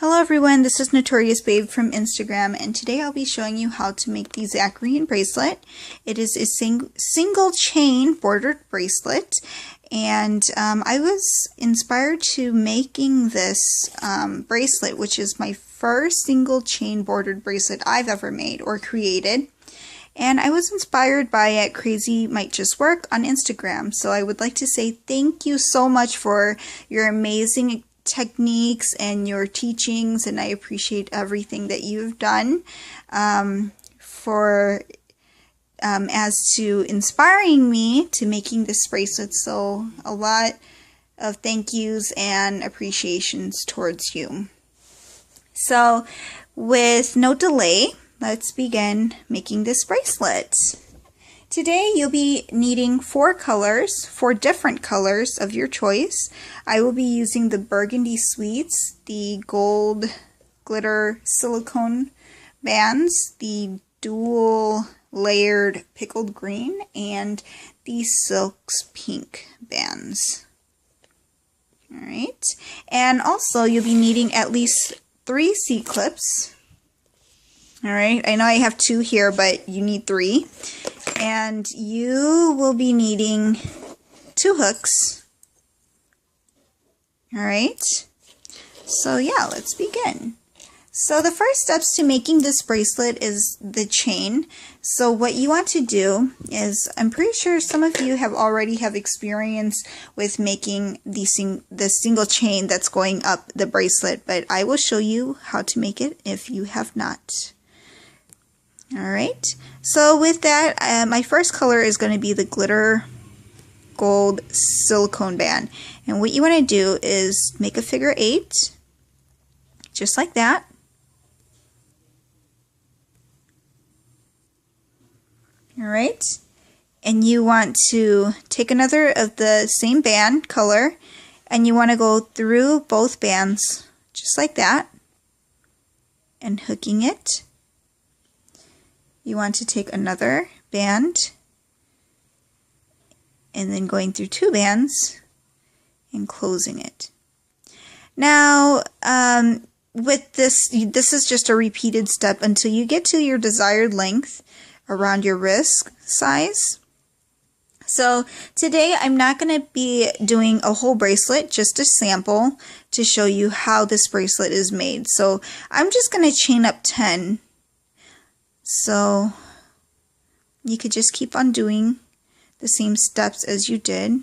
Hello everyone, this is Notorious Babe from Instagram, and today I'll be showing you how to make the Zackrian bracelet. It is a single chain bordered bracelet, and I was inspired to making this bracelet, which is my first single chain bordered bracelet I've ever made or created. And I was inspired by it. Crazy Might Just Work on Instagram. So I would like to say thank you so much for your amazing techniques and your teachings, and I appreciate everything that you've done as to inspiring me to making this bracelet. So a lot of thank yous and appreciations towards you. So with no delay, let's begin making this bracelet. Today you'll be needing four different colors of your choice. I will be using the Burgundy Sweets, the gold glitter silicone bands, the dual layered pickled green, and the Silks Pink bands. Alright, and also you'll be needing at least 3 C-clips. Alright, I know I have 2 here, but you need 3. And you will be needing 2 hooks. Alright, so yeah, let's begin. So the first steps to making this bracelet is the chain. So what you want to do is, I'm pretty sure some of you already have experience with making the single chain that's going up the bracelet, but I will show you how to make it if you have not. Alright, so with that, my first color is going to be the glitter gold silicone band. And what you want to do is make a figure 8, just like that. Alright, and you want to take another of the same band color, and you want to go through both bands, just like that, and hooking it. You want to take another band and then going through 2 bands and closing it. Now, with this is just a repeated step until you get to your desired length around your wrist size. So today I'm not going to be doing a whole bracelet, just a sample to show you how this bracelet is made. So I'm just going to chain up 10. So you could just keep on doing the same steps as you did.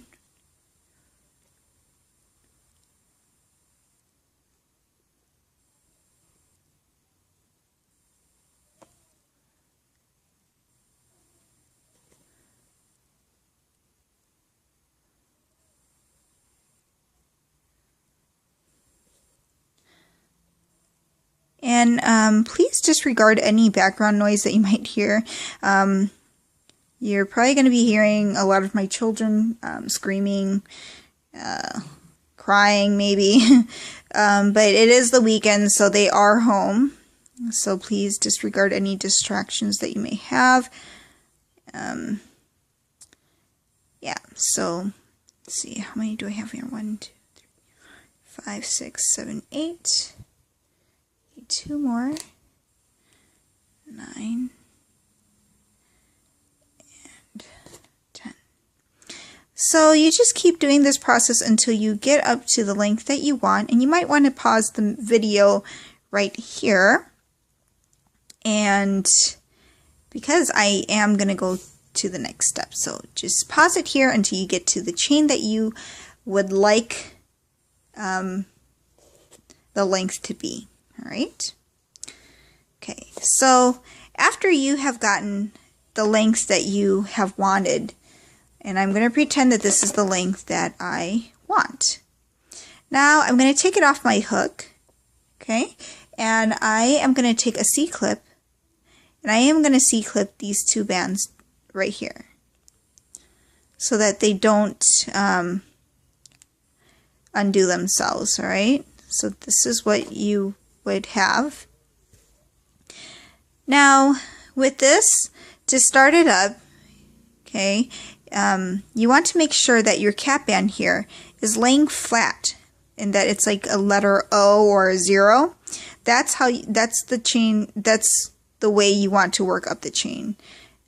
And please disregard any background noise that you might hear. You're probably going to be hearing a lot of my children screaming, crying maybe. But it is the weekend, so they are home. So please disregard any distractions that you may have. Yeah, so let's see, how many do I have here? 1, 2, 3, 5, 6, 7, 8. 2 more, 9, and 10. So you just keep doing this process until you get up to the length that you want, and you might want to pause the video right here, and because I am going to go to the next step, so just pause it here until you get to the chain that you would like the length to be. Alright, okay, so after you have gotten the length that you have wanted, and I'm going to pretend that this is the length that I want. Now I'm going to take it off my hook, okay, and I am going to take a C-clip, and I am going to C-clip these 2 bands right here, so that they don't undo themselves, alright? So this is what you would have. Now with this, to start it up, okay, you want to make sure that your cap band here is laying flat and that it's like a letter O or a 0. that's the chain, that's the way you want to work up the chain,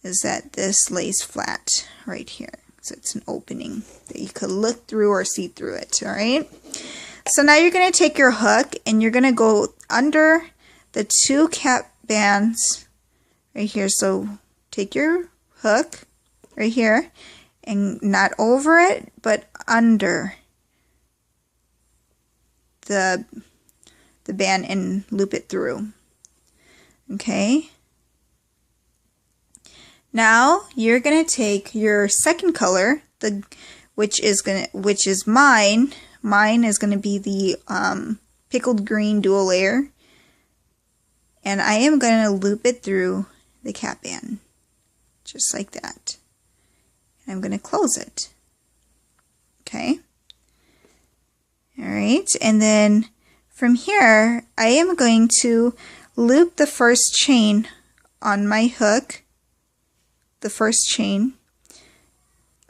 is that this lays flat right here. So it's an opening that you could look through or see through it, all right? So now you're going to take your hook and you're going to go under the 2 cap bands right here. So take your hook right here and not over it, but under the band and loop it through. Okay. Now you're gonna take your second color, which is mine. Mine is gonna be the pickled green dual layer, and I am gonna loop it through the cap band, just like that. And I'm gonna close it. Okay. All right, and then from here, I am going to loop the first chain on my hook. The first chain,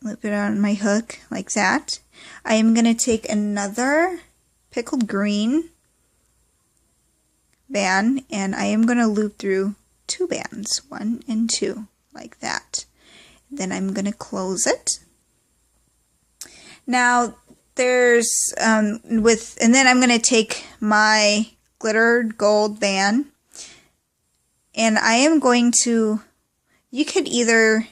loop it on my hook like that. I am going to take another pickled green band and I am going to loop through 2 bands, 1 and 2, like that. Then I'm going to close it. Now there's and then I'm going to take my glittered gold band and I am going to, you could either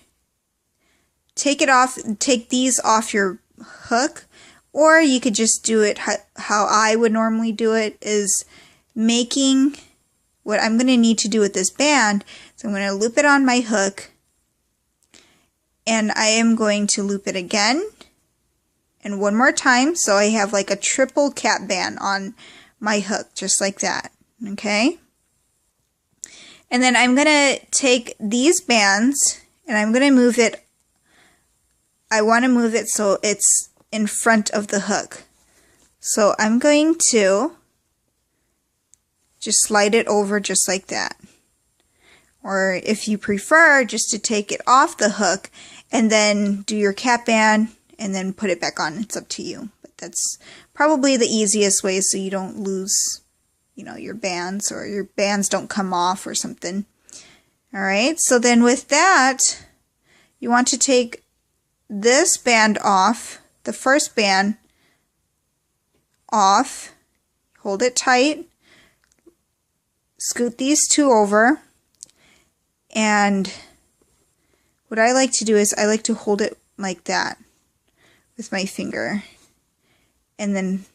take these off your hook, or you could just do it how I would normally do it, is making what I'm going to need to do with this band. So I'm going to loop it on my hook, and I am going to loop it again, and one more time, so I have like a triple cap band on my hook, just like that, okay? And then I'm going to take these bands and I'm going to move it. I want to move it so it's in front of the hook. So I'm going to just slide it over just like that. Or if you prefer, just to take it off the hook and then do your cap band and then put it back on. It's up to you. But that's probably the easiest way so you don't lose, you know, your bands, or your bands don't come off or something. All right, so then with that, you want to take this band off, the first band off, hold it tight, scoot these 2 over, and what I like to do is I like to hold it like that with my finger, and then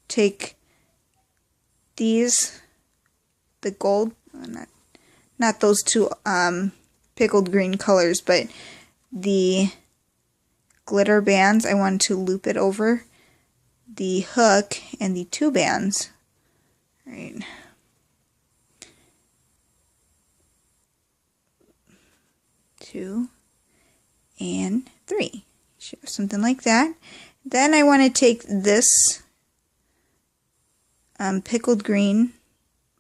take these, the gold, not those 2 pickled green colors, but the glitter bands, I want to loop it over the hook and the 2 bands. All right. 2 and 3. Should have something like that. Then I want to take this pickled green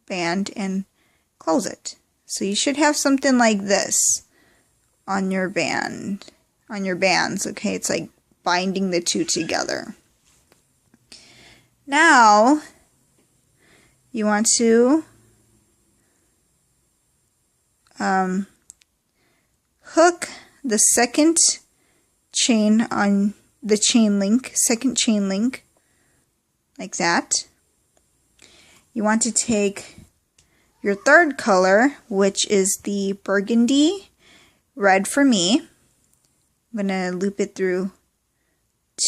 band and close it. So you should have something like this on your band, on your bands, okay? It's like binding the 2 together. Now you want to hook the second chain on the chain link, second chain link, like that. You want to take your third color, which is the burgundy red for me. I'm going to loop it through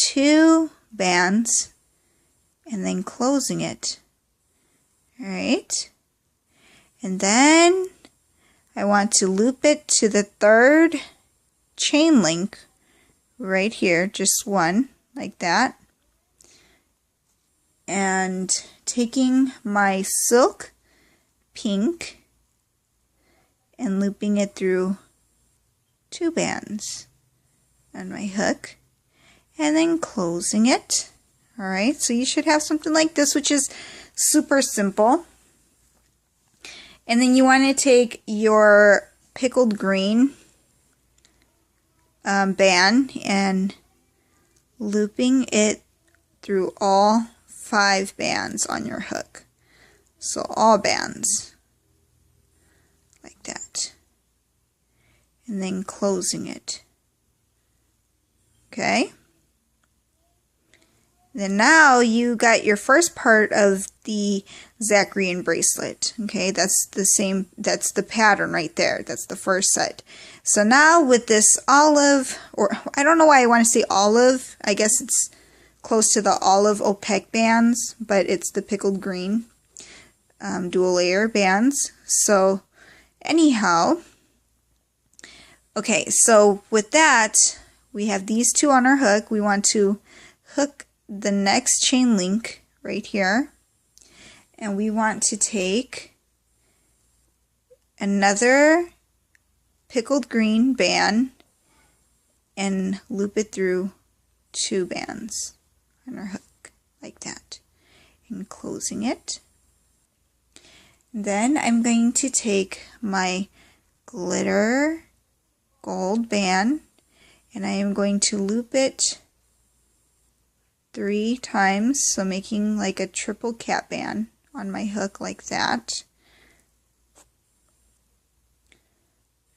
2 bands and then closing it. All right. And then I want to loop it to the third chain link right here, just 1, like that. And taking my silk pink and looping it through 2 bands on my hook and then closing it. All right, so you should have something like this, which is super simple. And then you want to take your pickled green band and looping it through all 5 bands on your hook. So all bands, like that. And then closing it. Okay? Then now you got your first part of the Zackrian bracelet. Okay, that's the pattern right there. That's the first set. So now with this olive, or I don't know why I want to say olive. I guess it's close to the olive opaque bands, but it's the pickled green dual layer bands. So anyhow, okay, so with that, we have these two on our hook. We want to hook the next chain link right here, and we want to take another pickled green band and loop it through 2 bands on our hook, like that, and closing it. Then I'm going to take my glitter gold band and I am going to loop it 3 times, so making like a triple cap band on my hook like that.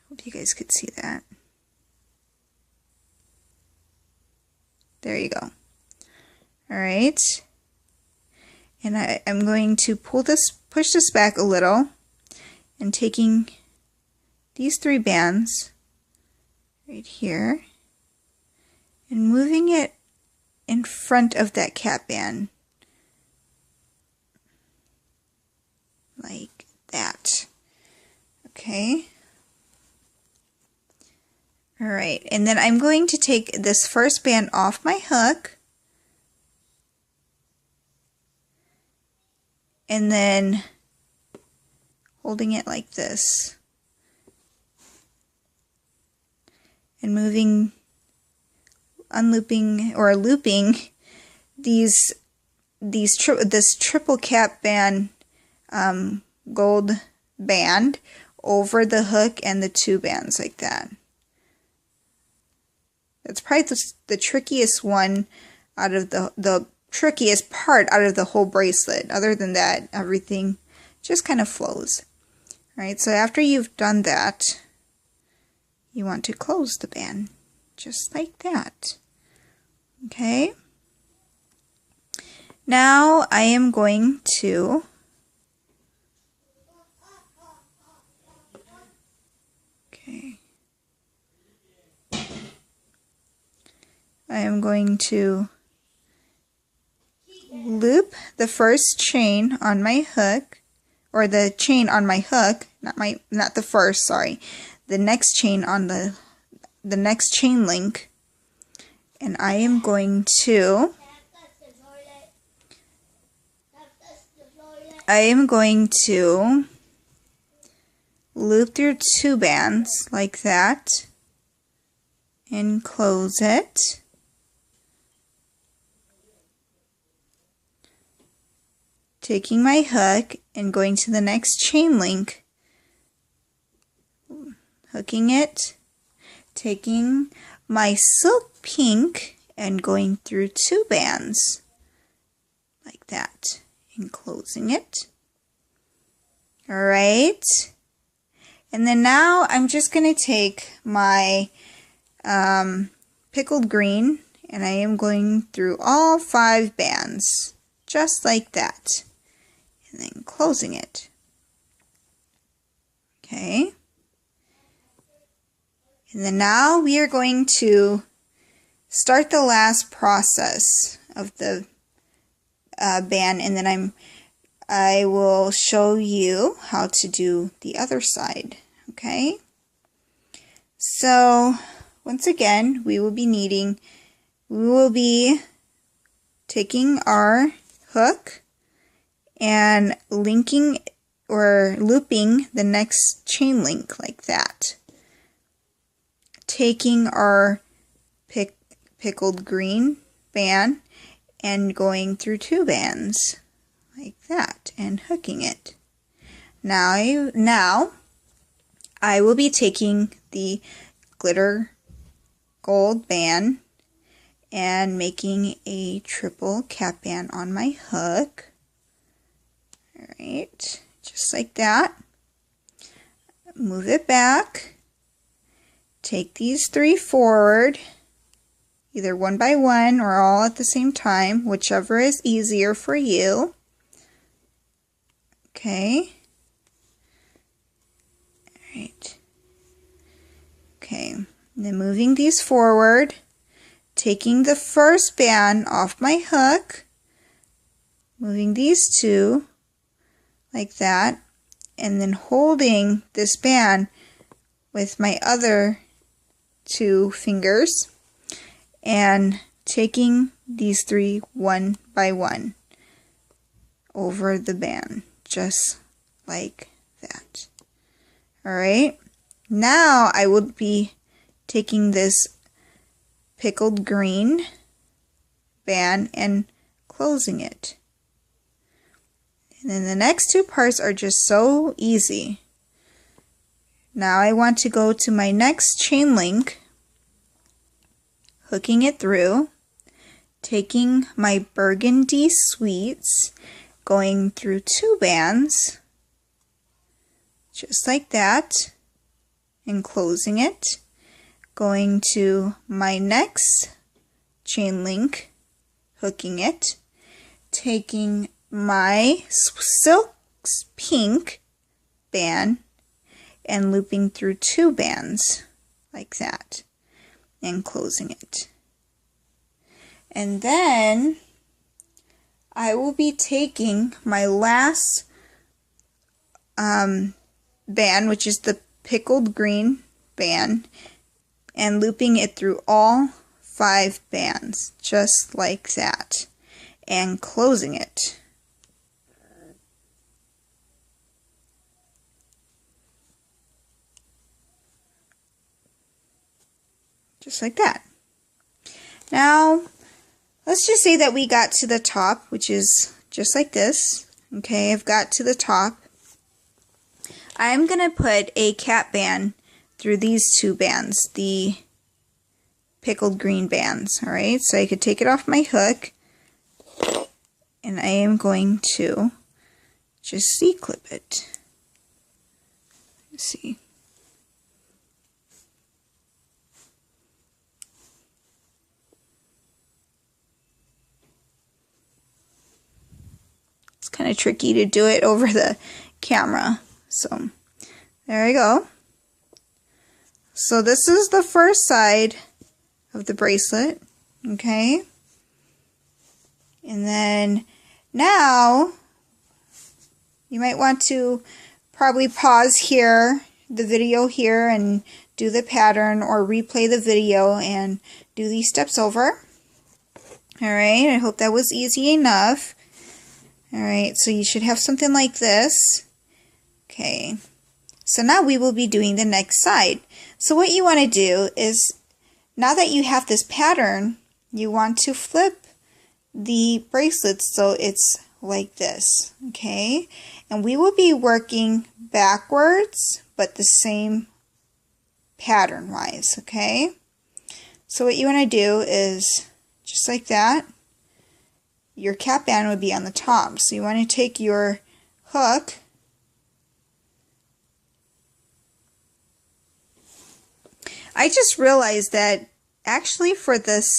Hope you guys could see that. There you go. Alright. And I'm going to push this back a little, and taking these 3 bands right here and moving it in front of that cap band like that. Okay. Alright, and then I'm going to take this first band off my hook and then holding it like this and moving, unlooping or looping this triple cap band gold band over the hook and the 2 bands like that. That's probably the trickiest one out of the trickiest part out of the whole bracelet. Other than that, everything just kind of flows. Alright, so after you've done that, you want to close the band just like that. Okay? Now I am going to loop the first chain on my hook, or the chain on my hook, not the first, sorry, the next chain on the next chain link, and I am going to loop through 2 bands like that and close it. Taking my hook and going to the next chain link, hooking it, taking my silk pink and going through 2 bands like that and closing it. Alright, and then now I'm just going to take my pickled green and I am going through all 5 bands just like that. And then closing it. Okay. And then now we are going to start the last process of the band, and then I will show you how to do the other side. Okay. So once again, we will be taking our hook and linking or looping the next chain link like that. Taking our pickled green band and going through 2 bands like that and hooking it. Now I will be taking the glitter gold band and making a triple cap band on my hook. Alright, just like that. Move it back. Take these 3 forward, either one by one or all at the same time, whichever is easier for you. Okay. Alright. Okay, and then moving these forward, taking the first band off my hook, moving these 2 like that, and then holding this band with my other 2 fingers and taking these 3 one by one over the band, just like that. Alright, now I will be taking this pickled green band and closing it. And then the next 2 parts are just so easy. Now I want to go to my next chain link, hooking it through, taking my burgundy sweets, going through 2 bands, just like that, and closing it, going to my next chain link, hooking it, taking my silk pink band and looping through 2 bands like that and closing it. And then I will be taking my last band, which is the pickled green band, and looping it through all 5 bands just like that and closing it. Just like that. Now, let's just say that we got to the top, which is just like this. Okay, I've got to the top. I'm going to put a cap band through these 2 bands, the pickled green bands. Alright, so I could take it off my hook, and I am going to just C-clip it. Let's see. It's kind of tricky to do it over the camera. So, there I go. So this is the first side of the bracelet. Okay. And then now, you might want to probably pause here, the video here, and do the pattern, or replay the video and do these steps over. Alright, I hope that was easy enough. Alright, so you should have something like this. Okay, so now we will be doing the next side. So what you want to do is, now that you have this pattern, you want to flip the bracelet so it's like this. Okay, and we will be working backwards, but the same pattern wise. Okay, so what you want to do is just like that. Your cap band would be on the top, so you want to take your hook I just realized that actually for this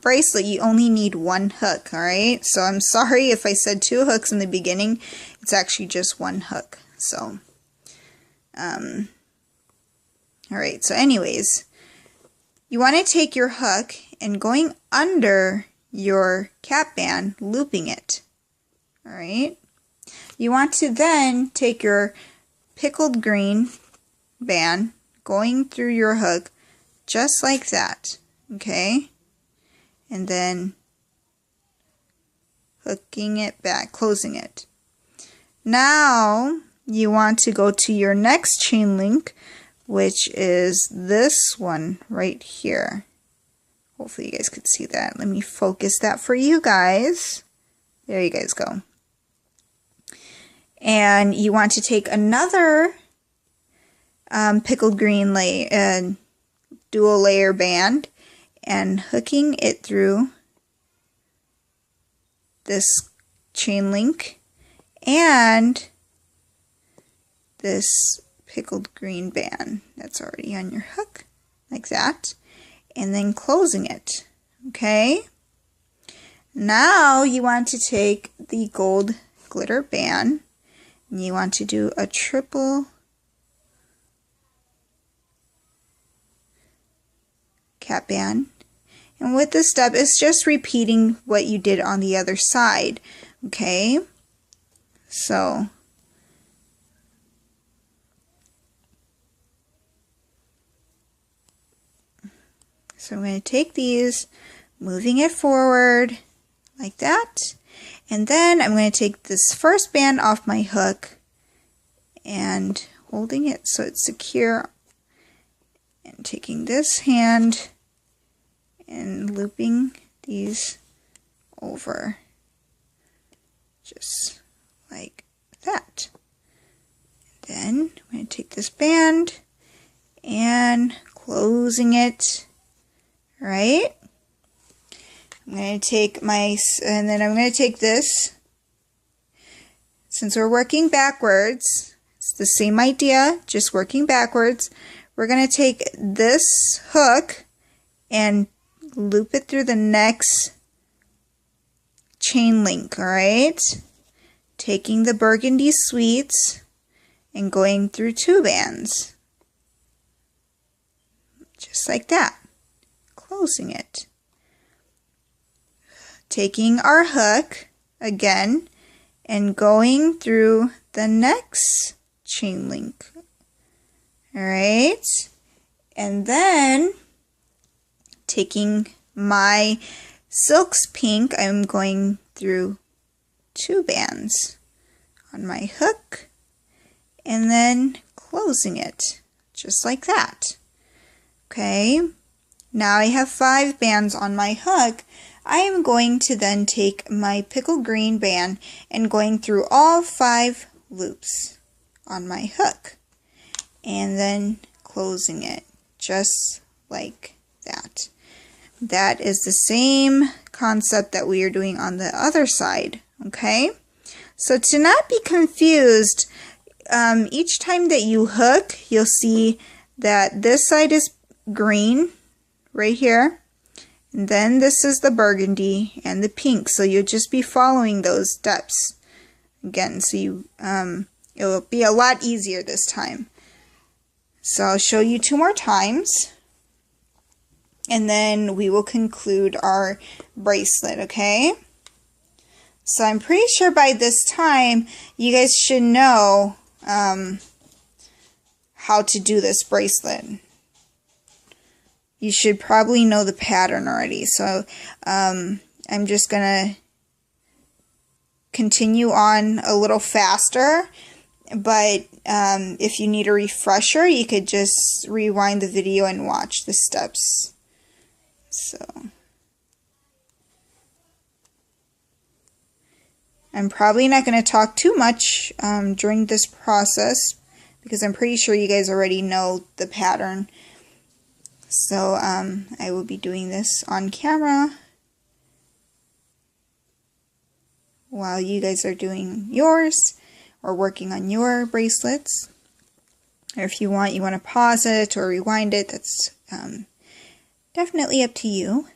bracelet you only need 1 hook, alright? So I'm sorry if I said 2 hooks in the beginning. It's actually just 1 hook. So alright, so anyways, you want to take your hook and going under your cap band, looping it. Alright? You want to then take your pickled green band, going through your hook just like that, okay? And then hooking it back, closing it. Now you want to go to your next chain link, which is this one right here. Hopefully you guys could see that. Let me focus that for you guys. There you guys go. And you want to take another pickled green dual layer band and hooking it through this chain link and this pickled green band that's already on your hook, like that, and then closing it. Okay? Now you want to take the gold glitter band and you want to do a triple cap band. And with this step, it's just repeating what you did on the other side. Okay? So I'm going to take these, moving it forward like that. And then I'm going to take this first band off my hook and holding it so it's secure. And taking this hand and looping these over. Just like that. Then I'm going to take this band and closing it, right? I'm going to take and then I'm going to take this. Since we're working backwards, it's the same idea, just working backwards. We're going to take this hook and loop it through the next chain link, alright? Taking the burgundy sweets and going through 2 bands. Just like that. Closing it. Taking our hook again and going through the next chain link. Alright? And then taking my silks pink, I'm going through 2 bands on my hook and then closing it just like that. Okay, now I have 5 bands on my hook. I am going to then take my pickle green band and going through all 5 loops on my hook and then closing it just like that. That is the same concept that we are doing on the other side, okay? So to not be confused, each time that you hook, you'll see that this side is green right here, and then this is the burgundy and the pink, so you'll just be following those steps again, so you it'll be a lot easier this time. So I'll show you 2 more times and then we will conclude our bracelet, okay? So I'm pretty sure by this time you guys should know how to do this bracelet. You should probably know the pattern already. So I'm just going to continue on a little faster. But if you need a refresher, you could just rewind the video and watch the steps. So I'm probably not going to talk too much during this process because I'm pretty sure you guys already know the pattern. So I will be doing this on camera while you guys are doing yours or working on your bracelets. Or if you want to pause it or rewind it, that's definitely up to you.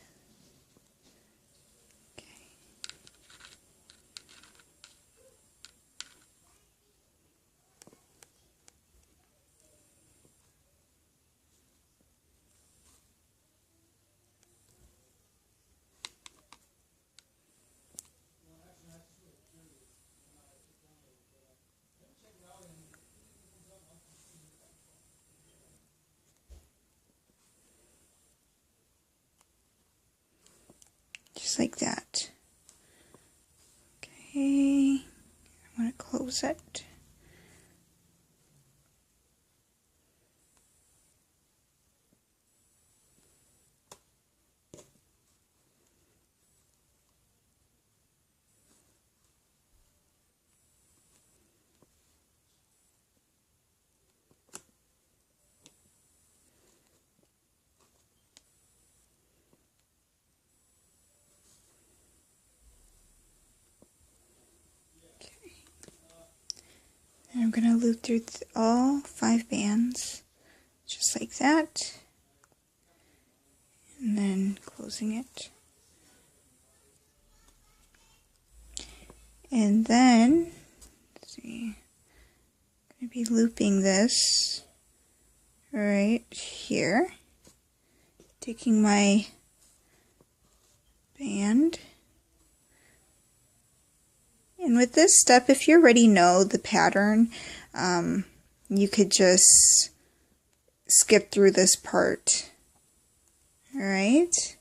Just like that. Okay, I'm going to close it. And I'm going to loop through all 5 bands, just like that. And then closing it. And then, let's see, I'm going to be looping this right here, taking my band. And with this step, if you already know the pattern, you could just skip through this part. Alright?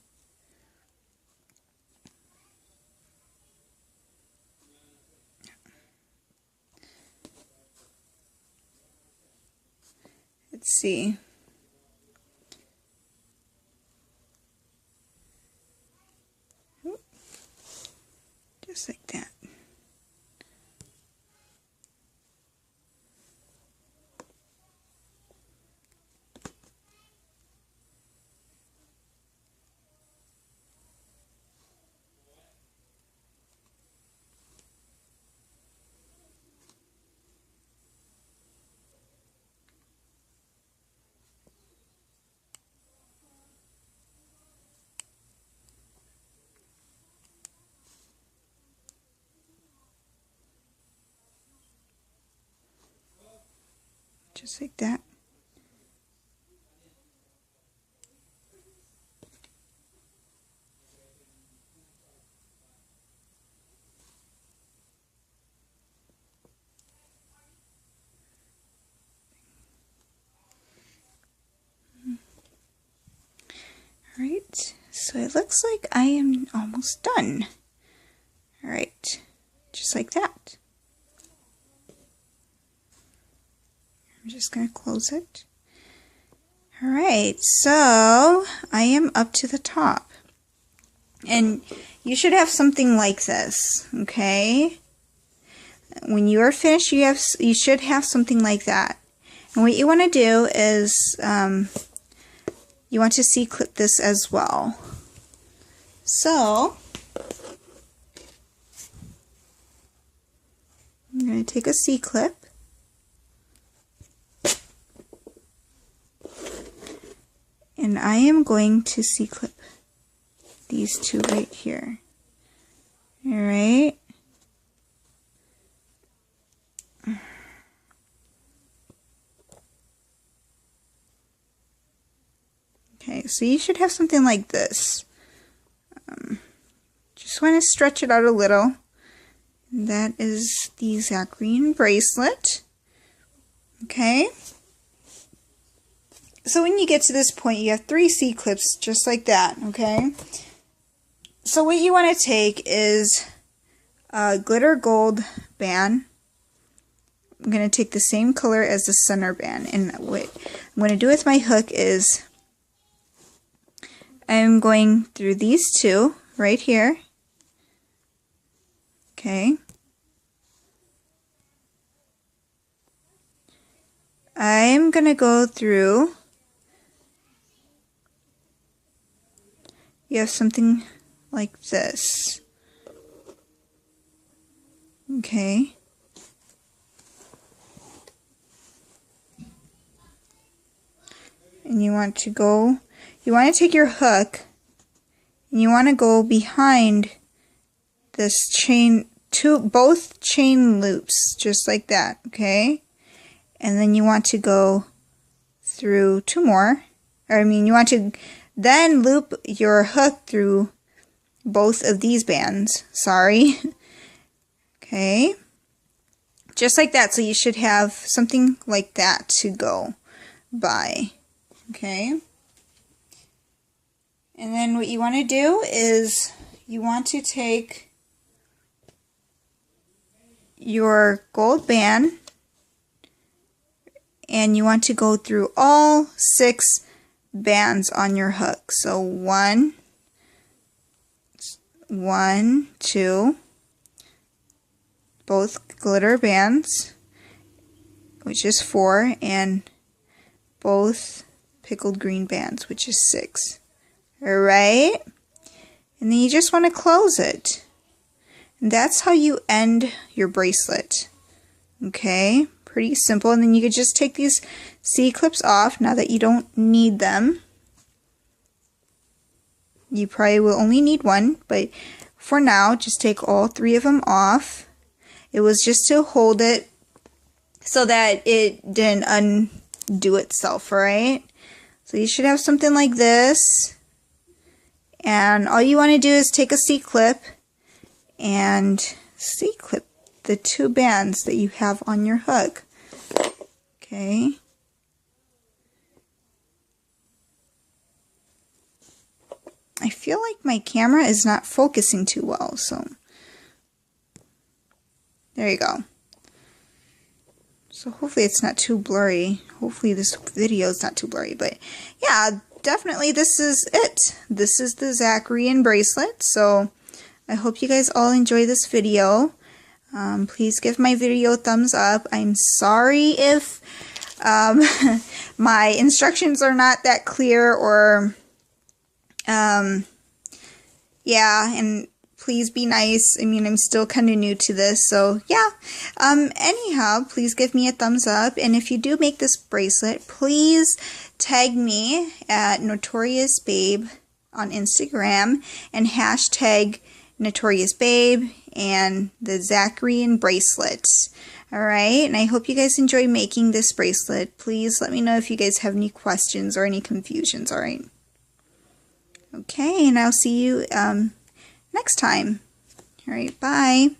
Let's see. Just like that. Just like that. Alright, so it looks like I am almost done. Alright, just like that. I'm just going to close it. Alright, so I am up to the top. And you should have something like this, okay? When you are finished, you should have something like that. And what you want to do is you want to C-clip this as well. So I'm going to take a C-clip. And I am going to C-clip these two right here. Alright. Okay, so you should have something like this. Just want to stretch it out a little. And that is the Zackrian Bracelet. Okay. So when you get to this point, you have 3 C-clips just like that, okay? So what you want to take is a glitter gold band. I'm going to take the same color as the center band. And what I'm going to do with my hook is I'm going through these 2 right here. Okay. I'm going to go through. You have something like this. Okay. And you want to take your hook and you want to go behind this chain, both chain loops, just like that, okay? And then you want to go through 2 more. You want to then loop your hook through both of these bands. Sorry. Okay. Just like that. So you should have something like that to go by. Okay. And then what you want to do is you want to take your gold band and you want to go through all 6 bands on your hook. So 1, 2, both glitter bands, which is 4, and both pickled green bands, which is 6. Alright? And then you just want to close it. And that's how you end your bracelet. Okay? Pretty simple. And then you could just take these C-clips off now that you don't need them. You probably will only need one, but for now, just take all 3 of them off. It was just to hold it so that it didn't undo itself, right? So you should have something like this. And all you want to do is take a C-clip and C-clip the 2 bands that you have on your hook. Okay. I feel like my camera is not focusing too well, so there you go. So hopefully it's not too blurry. Hopefully this video is not too blurry, but yeah, definitely this is it. This is the Zackrian bracelet. So I hope you guys all enjoy this video. Please give my video a thumbs up. I'm sorry if my instructions are not that clear, or yeah, and please be nice. I mean, I'm still kind of new to this, so yeah. Anyhow, please give me a thumbs up, and if you do make this bracelet, please tag me at Notorious Babe on Instagram and hashtag Notorious Babe and the Zackrian Bracelet. Alright, and I hope you guys enjoy making this bracelet. Please let me know if you guys have any questions or any confusions, alright? Okay, and I'll see you next time. Alright, bye.